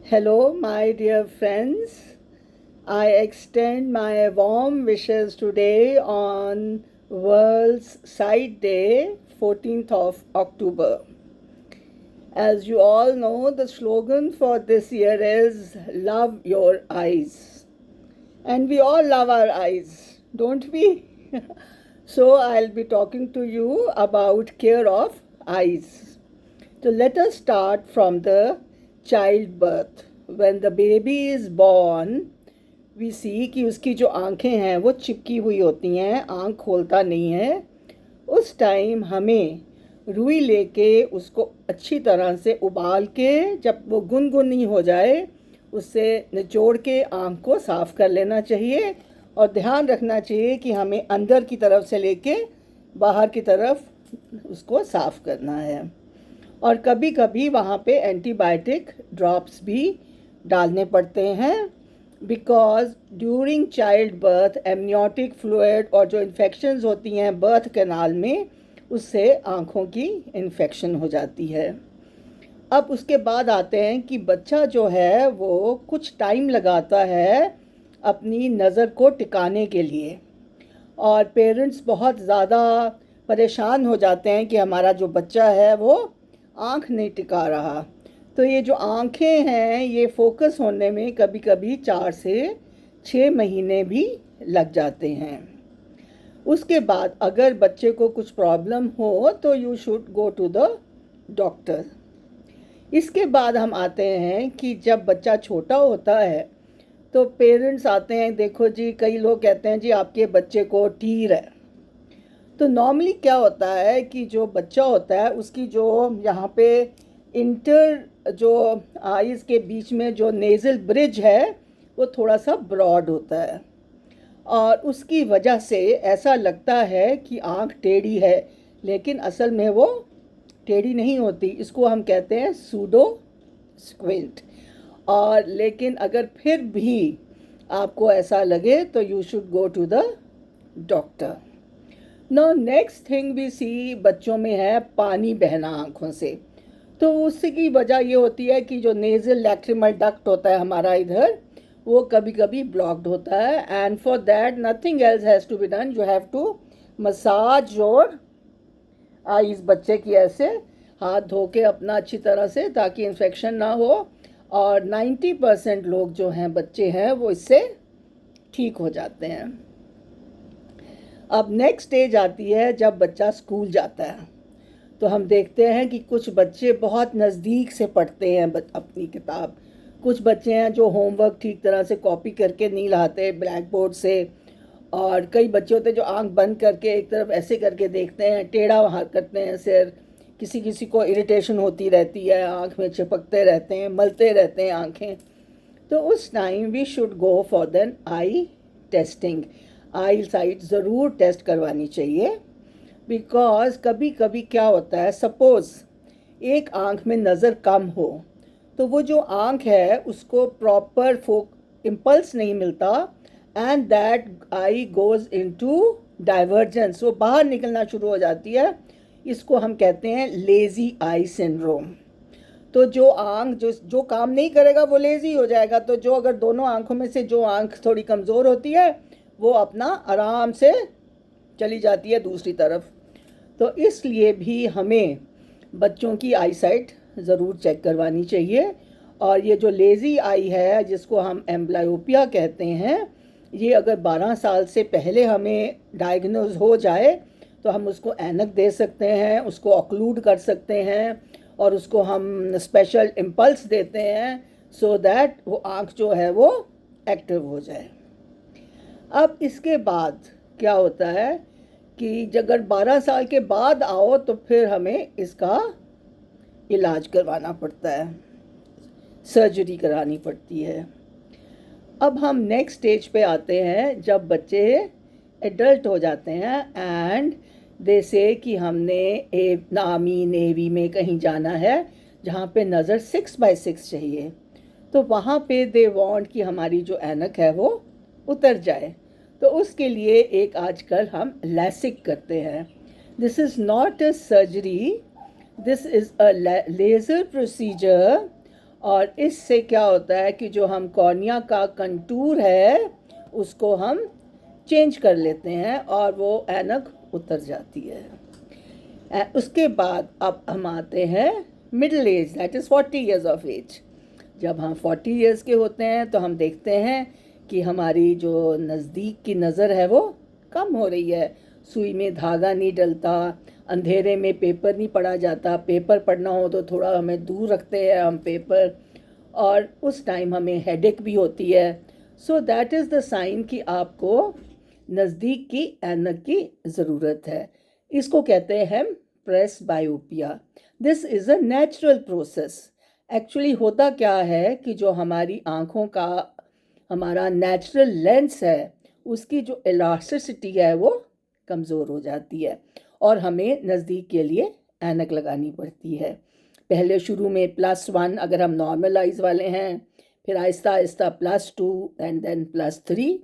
Hello, my dear friends. I extend my warm wishes today on World's Sight Day, 14th of October. As you all know, the slogan for this year is Love Your Eyes. And we all love our eyes, don't we? So I'll be talking to you about care of eyes. So let us start from the childbirth. When the baby is born, we see कि उसकी जो आंखें हैं वो चिपकी हुई होती हैं, आंख खोलता नहीं है. उस टाइम हमें रुई लेके उसको अच्छी तरह से उबाल के जब वो गुनगुनी हो जाए उससे निचोड़ के आंख को साफ़ कर लेना चाहिए. और ध्यान रखना चाहिए कि हमें अंदर की तरफ से लेके बाहर की तरफ उसको साफ़ करना है. और कभी कभी वहाँ पे एंटीबायोटिक ड्रॉप्स भी डालने पड़ते हैं, because during child birth amniotic fluid और जो इन्फेक्शंस होती हैं बर्थ कैनाल में उससे आँखों की इन्फेक्शन हो जाती है. अब उसके बाद आते हैं कि बच्चा जो है वो कुछ टाइम लगाता है अपनी नज़र को टिकाने के लिए, और पेरेंट्स बहुत ज़्यादा परेशान हो जाते हैं कि हमारा जो बच्चा है वो आँख नहीं टिका रहा. तो ये जो आँखें हैं ये फोकस होने में कभी कभी 4 से 6 महीने भी लग जाते हैं. उसके बाद अगर बच्चे को कुछ प्रॉब्लम हो तो you should go to the doctor. इसके बाद हम आते हैं कि जब बच्चा छोटा होता है तो पेरेंट्स आते हैं, देखो जी कई लोग कहते हैं जी आपके बच्चे को टीर है. तो नॉर्मली क्या होता है कि जो बच्चा होता है उसकी जो यहाँ पे इंटर जो आइज़ के बीच में जो नेज़ल ब्रिज है वो थोड़ा सा ब्रॉड होता है, और उसकी वजह से ऐसा लगता है कि आँख टेढ़ी है, लेकिन असल में वो टेढ़ी नहीं होती. इसको हम कहते हैं सूडो स्क्विंट. और लेकिन अगर फिर भी आपको ऐसा लगे तो you should go to the doctor. No next thing we see बच्चों में है पानी बहना आँखों से. तो उसकी वजह ये होती है कि जो नेज़ल लैक्रिमल डक्ट होता है हमारा इधर वो कभी कभी ब्लॉक्ड होता है, and for that nothing else has to be done. You have to massage your eyes बच्चे की, ऐसे हाथ धो के अपना अच्छी तरह से, ताकि इन्फेक्शन ना हो. और 90% लोग जो हैं बच्चे हैं वो इससे ठीक हो जाते हैं. अब नेक्स्ट स्टेज आती है जब बच्चा स्कूल जाता है. तो हम देखते हैं कि कुछ बच्चे बहुत नज़दीक से पढ़ते हैं अपनी किताब. कुछ बच्चे हैं जो होमवर्क ठीक तरह से कॉपी करके नहीं लाते ब्लैक बोर्ड से, और कई बच्चे होते हैं जो आंख बंद करके एक तरफ ऐसे करके देखते हैं, टेढ़ा वहाँ करते हैं सिर. किसी किसी को इरिटेशन होती रहती है, आँख में चिपकते रहते हैं, मलते रहते हैं आँखें. तो उस time we should go for then eye testing. Eye sight ज़रूर टेस्ट करवानी चाहिए, बिकॉज कभी कभी क्या होता है, सपोज़ एक आँख में नज़र कम हो तो वो जो आँख है उसको प्रॉपर इम्पल्स नहीं मिलता, and that I goes into divergence. वो बाहर निकलना शुरू हो जाती है. इसको हम कहते हैं लेज़ी आई सिंड्रोम. तो जो आँख जो काम नहीं करेगा वो लेज़ी हो जाएगा. तो जो अगर दोनों आँखों में से जो आँख थोड़ी कमज़ोर होती है वो अपना आराम से चली जाती है दूसरी तरफ. तो इसलिए भी हमें बच्चों की आई साइट ज़रूर चेक करवानी चाहिए. और ये जो लेज़ी आई है जिसको हम एम्ब्लायोपिया कहते हैं, ये अगर 12 साल से पहले हमें डायग्नोज हो जाए तो हम उसको ऐनक दे सकते हैं, उसको ऑक्लूड कर सकते हैं, और उसको हम स्पेशल इम्पल्स देते हैं सो दैट वो आँख जो है वो एक्टिव हो जाए. अब इसके बाद क्या होता है कि अगर 12 साल के बाद आओ तो फिर हमें इसका इलाज करवाना पड़ता है, सर्जरी करानी पड़ती है. अब हम नेक्स्ट स्टेज पे आते हैं जब बच्चे एडल्ट हो जाते हैं, एंड दे से कि हमने एक आर्मी नेवी में कहीं जाना है जहाँ पे नज़र 6x6 चाहिए. तो वहाँ पे दे वांट कि हमारी जो ऐनक है वो उतर जाए. तो उसके लिए एक आजकल हम लैसिक करते हैं. This is not a surgery, this is a laser procedure और इससे क्या होता है कि जो हम कॉर्निया का कंटूर है उसको हम चेंज कर लेते हैं और वो ऐनक उतर जाती है। उसके बाद अब हम आते हैं middle age, that is 40 years of age. जब हम 40 ईयर्स के होते हैं तो हम देखते हैं कि हमारी जो नज़दीक की नज़र है वो कम हो रही है, सुई में धागा नहीं डलता, अंधेरे में पेपर नहीं पढ़ा जाता, पेपर पढ़ना हो तो थोड़ा हमें दूर रखते हैं हम पेपर, और उस टाइम हमें हेडेक भी होती है। So that is the sign कि आपको नज़दीक की ऐनक की ज़रूरत है। इसको कहते हैं presbyopia. This is a natural process. Actually होता क्या है कि जो हमारी आँखों का हमारा नेचुरल लेंस है उसकी जो इलास्टिसिटी है वो कमज़ोर हो जाती है और हमें नज़दीक के लिए ऐनक लगानी पड़ती है। पहले शुरू में +1 अगर हम नॉर्मल आइज़ वाले हैं, फिर Aahista Aahista +2 and then +3।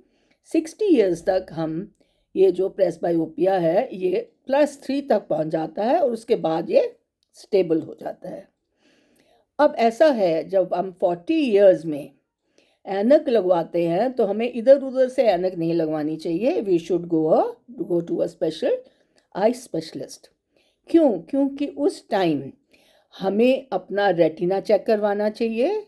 60 years तक हम ये जो प्रेस बायोपिया है ये +3 तक पहुंच जाता है और उसके बाद ये स्टेबल हो जाता है। अब ऐसा है जब हम 40 ईयर्स में ऐनक लगवाते हैं तो हमें इधर उधर से ऐनक नहीं लगवानी चाहिए। We should go to a special eye specialist. क्यों? क्योंकि उस टाइम हमें अपना रेटिना चेक करवाना चाहिए।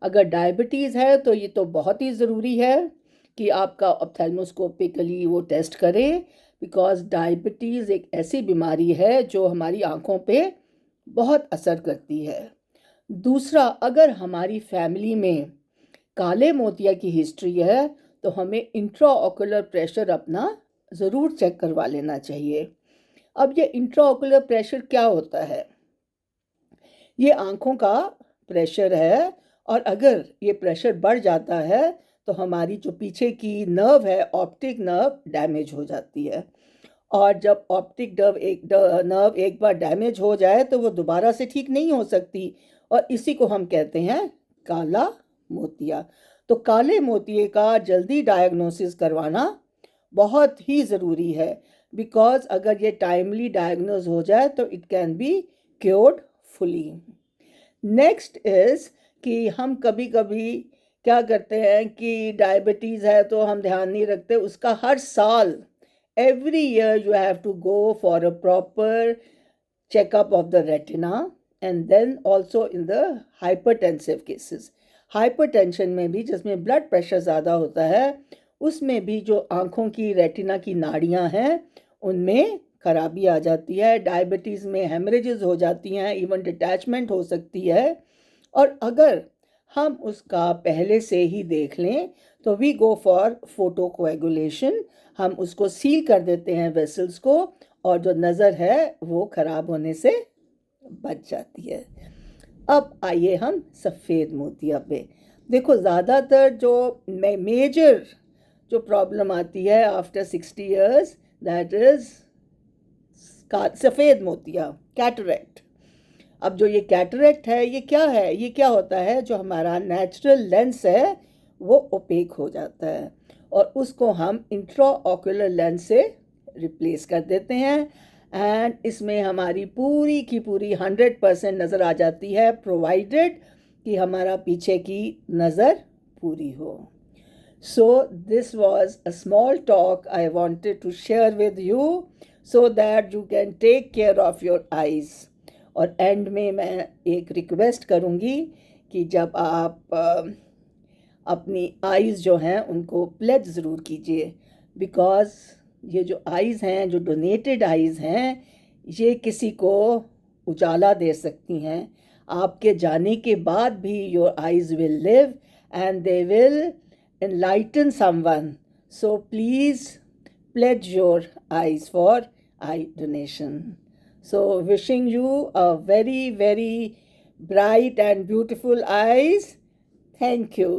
अगर डायबिटीज़ है तो ये तो बहुत ही ज़रूरी है कि आपका ऑप्थेल्मोस्कोपिकली वो टेस्ट करें, बिकॉज़ डायबिटीज़ एक ऐसी बीमारी है जो हमारी आँखों पे बहुत असर करती है। दूसरा, अगर हमारी फैमिली में काले मोतिया की हिस्ट्री है तो हमें इंट्राऑकुलर प्रेशर अपना ज़रूर चेक करवा लेना चाहिए। अब ये इंट्राऑकुलर प्रेशर क्या होता है? ये आँखों का प्रेशर है और अगर ये प्रेशर बढ़ जाता है तो हमारी जो पीछे की नर्व है, ऑप्टिक नर्व, डैमेज हो जाती है। और जब ऑप्टिक नर्व एक बार डैमेज हो जाए तो वो दोबारा से ठीक नहीं हो सकती और इसी को हम कहते हैं काला मोतिया। तो काले मोतिये का जल्दी डायग्नोसिस करवाना बहुत ही ज़रूरी है, बिकॉज़ अगर ये टाइमली डायग्नोज हो जाए तो it can be cured fully. Next is कि हम कभी कभी क्या करते हैं कि डायबिटीज़ है तो हम ध्यान नहीं रखते उसका। हर साल every year you have to go for a proper checkup of the retina, and then also in the hypertensive cases, hypertension में भी जिसमें ब्लड प्रेशर ज़्यादा होता है उसमें भी जो आँखों की रेटिना की नाड़ियाँ हैं उनमें खराबी आ जाती है। डायबिटीज़ में हेमरेजेस हो जाती हैं, इवन डिटैचमेंट हो सकती है। और अगर हम उसका पहले से ही देख लें तो we go for photo coagulation. हम उसको सील कर देते हैं वेसल्स को और जो नज़र है वो ख़राब होने से बच जाती है। अब आइए हम सफ़ेद मोतिया पे। देखो, ज़्यादातर जो मेजर जो प्रॉब्लम आती है आफ्टर 60 ईयर्स, दैट इज़ सफ़ेद मोतिया, कैटरेक्ट। अब जो ये कैटरेक्ट है ये क्या है? ये क्या होता है, जो हमारा नेचुरल लेंस है वो ओपेक हो जाता है और उसको हम इंट्राऑकुलर लेंस से रिप्लेस कर देते हैं एंड इसमें हमारी पूरी की पूरी 100% नज़र आ जाती है, प्रोवाइडेड कि हमारा पीछे की नज़र पूरी हो। So this was a small talk I wanted to share with you so that you can take care of your eyes. और एंड में मैं एक रिक्वेस्ट करूँगी कि जब आप अपनी आइज़ जो हैं उनको प्लेज ज़रूर कीजिए, बिकॉज़ ये जो आइज़ हैं, जो डोनेटेड आइज़ हैं, ये किसी को उजाला दे सकती हैं। आपके जाने के बाद भी your eyes will live and they will enlighten someone. So please pledge your eyes for eye donation. So wishing you a very, very bright and beautiful eyes. Thank you.